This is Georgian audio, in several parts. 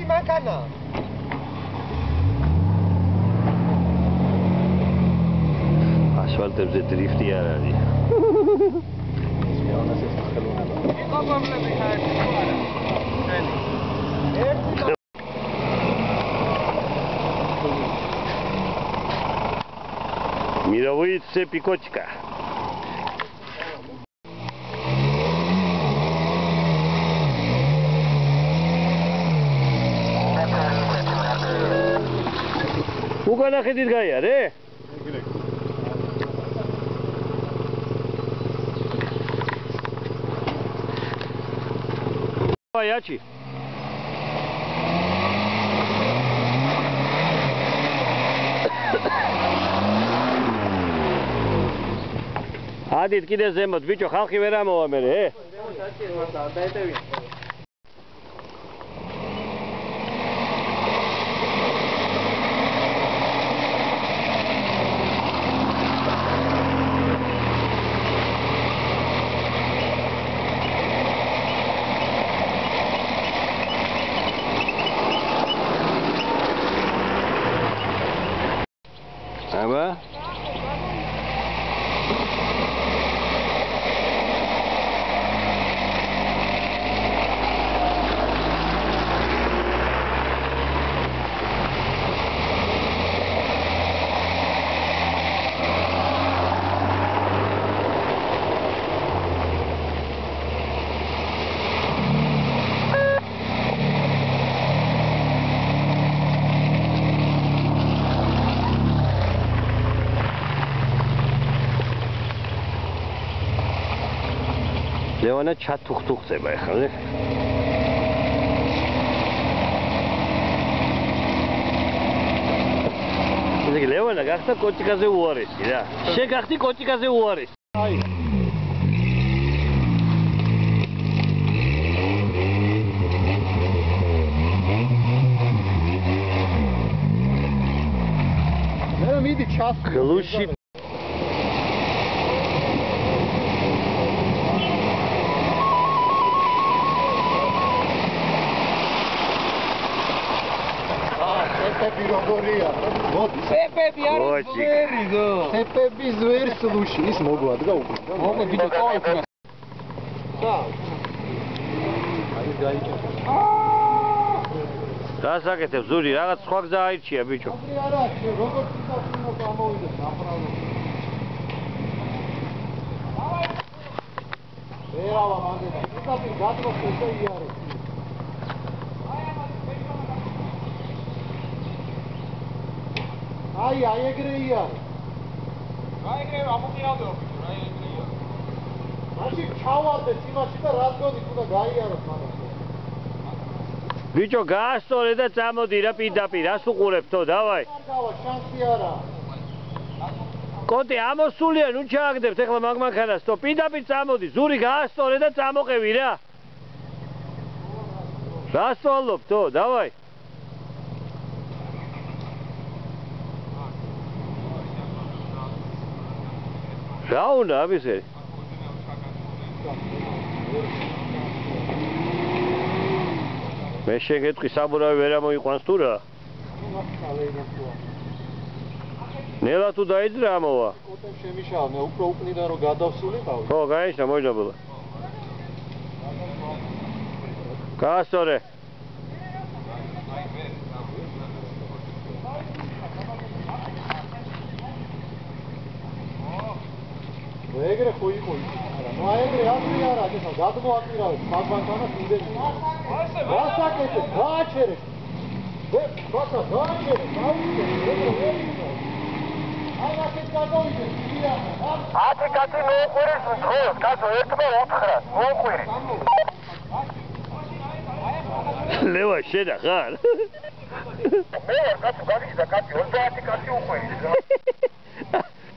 ერთი მანქანა. ასფალტებზე დრიფტი არ არის. Мировые пикочка. Угана ходит гая, ре? Ячи. Адит კიდე ზემოთ, ბიჭო, ხალხი ვერ ამოვა მე, აბა ლევანა ჩათუხთუხდება ახლა, ნე? ისე ლევანა გახდა კოჭიკაზე უარესი რა. შეგახდი კოჭიკაზე უარესი. აი. მე მიდი ჩასხლუში Sepebi როგორია? მოდი. Sepebi არის ზვერიდო. Sepebi ზვერის ლუში ის მოგვადგა უკვე. მოგე ბიჭო ყოველ დღეს. და. აი გაიჭა. გასაკეთებ ზური, რაღაც სხვა გზა აირჩია ბიჭო. არა, როგორც თვითონ უნდა ამოვიდეს ამბრავლო. ვერავა მაგედა. თვითონ გადმოხდა ისე იარეს. აი ეგრეია. აი ეგრე ამოყირავდეო ბიჭო, აი ეგრეია. მაშინ ჩავარდეთ იმაში და რა გონით უნდა გაიაროთ მაგას. ბიჭო, გაასწორე და წამოდი რა პირდაპირ, რას უყურებთო, დავაი. გავა, შანსი არა. კოტე ამოსულია, ნუ ჩააგდებთ ახლა მაგმანქანას, თო პირდაპირ წამოდი, ზური გაასწორე და წამოყევი რა. რას ვალობთო, დავაი. რა უნდა ამისე? მე შეგეთყვი საბურავი ვერ ამოიყვანს თუ რა? ნელა თუ დაიძრა ამოვა? კოტემ შემიშავა, მე უფრო უკნიდან რომ გადავსულიყავ. ხო, გაიჩნა მოიჯაბლა. გაასწორე. ეგრე ხო იყო ის. ნუ ეგრე ასე არა, ეხლა გადმოაკვირავეთ მაგმანქანას იმდენი. გასაკეთე, გააჩერე. ბატა, გააჩერე, გავიდე, ეგრე ვერ იყო. აი ასეთ გადავიდე, იდეა. ათი კაცი მოუყვირის დროს, კაცო ერთმა უთხრას, მოუყვირი. ლევა შედა ხარ? მე კაცო გავიდა კაცი 30 კაცი უყვირის.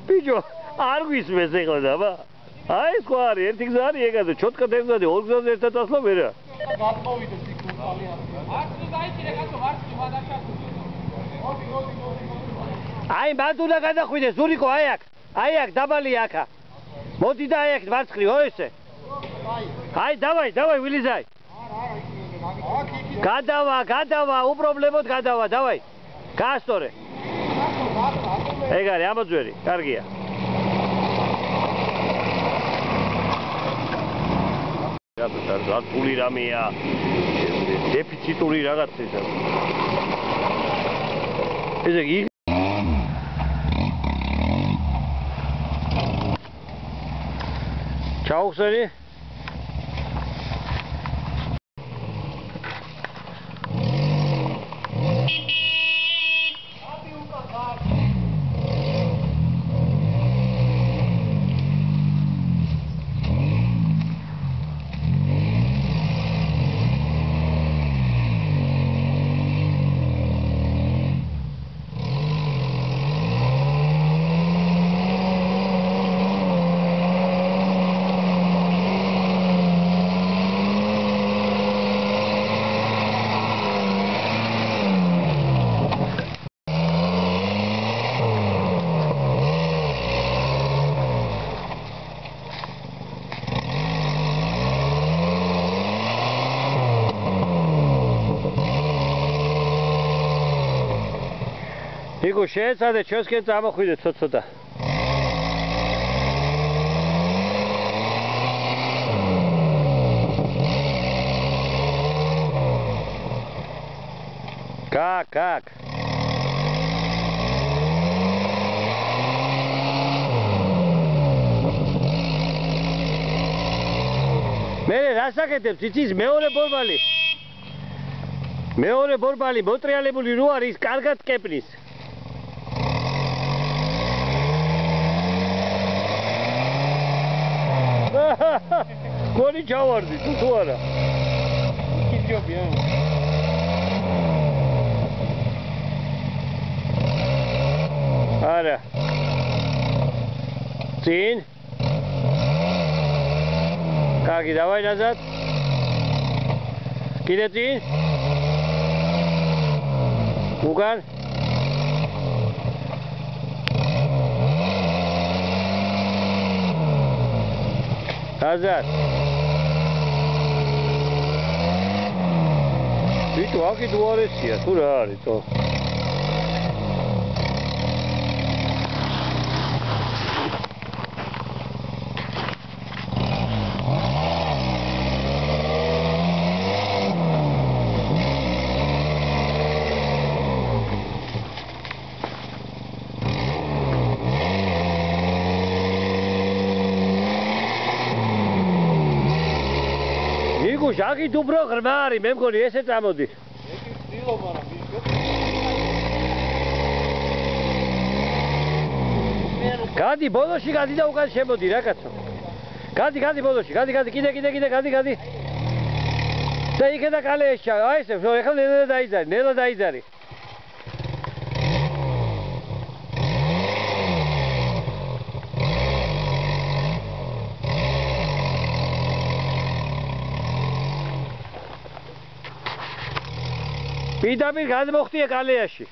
ბიჭო არ გვისმეს ეხლა დაბა. აი სხვა არის, ერთი გზა არის ეგაზე, ჩოტკა თემზადი, ორ გზაზე ერთად ასლა ვერა. გადმოვიდეს იქ ძალიან. არც თუ დაიჭირე კაცო, არც თუ გადაშასული. მოდი. აი მათ უნდა გადახვიდე, ზურიკო, აი აქ, დაბალია აქა. მოდი და აი აქ მარცხნივ, ო ესე. აი, დავაი, ვილიზაი. არა, იქ გადავა, უპრობლემოდ გადავა, დავაი. გაასწორე. ეგ არის ამოძვერი, კარგია. რატული რამეა. დეფიციტური რაღაც ესა. ესე იგი ჩაუხსენი იგო შეეცადე ჩვენსკენ წამოხვიდეთ ცოტა. კაკ. მე რას აკეთებ ციცის მეორე ბორბალი. მეორე ბორბალი მოტრიალებული რო არის, კარგად კეპნის. გონი ჩავარდი თუ არა? კიჯობია. არა. წინ. კარგი, დავაი назад. კიდე წინ. უკან. назад. ვიტო აქ დუარესია თუ რა არის თო? ჟაკი დუბრო ღრმა არის, მე მგონი ესე წამოდი. ეხი ვდილო, მაგრამ ვიშო. გადი ბოლოში გადი და უკან შემოდი რა კაცო. გადი ბოლოში, გადი, კიდე. და იქედა კალე ეშა, აი ესე, ეხლა ნელა დაიძარი. პირდაპირ გადმოხტია კალეაში.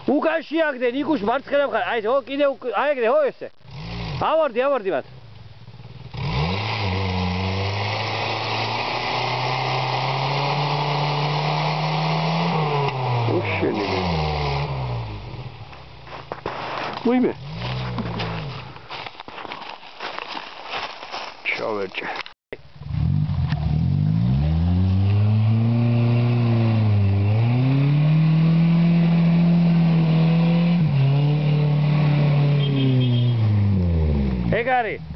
უკან შეაგდე ნიკუშ მარცხენა მხარე. აი ო კიდე აი ეგრე ო ესე. ავარდი მათ. უშენი. ვიმე. ჩავერჭე. ეგ არის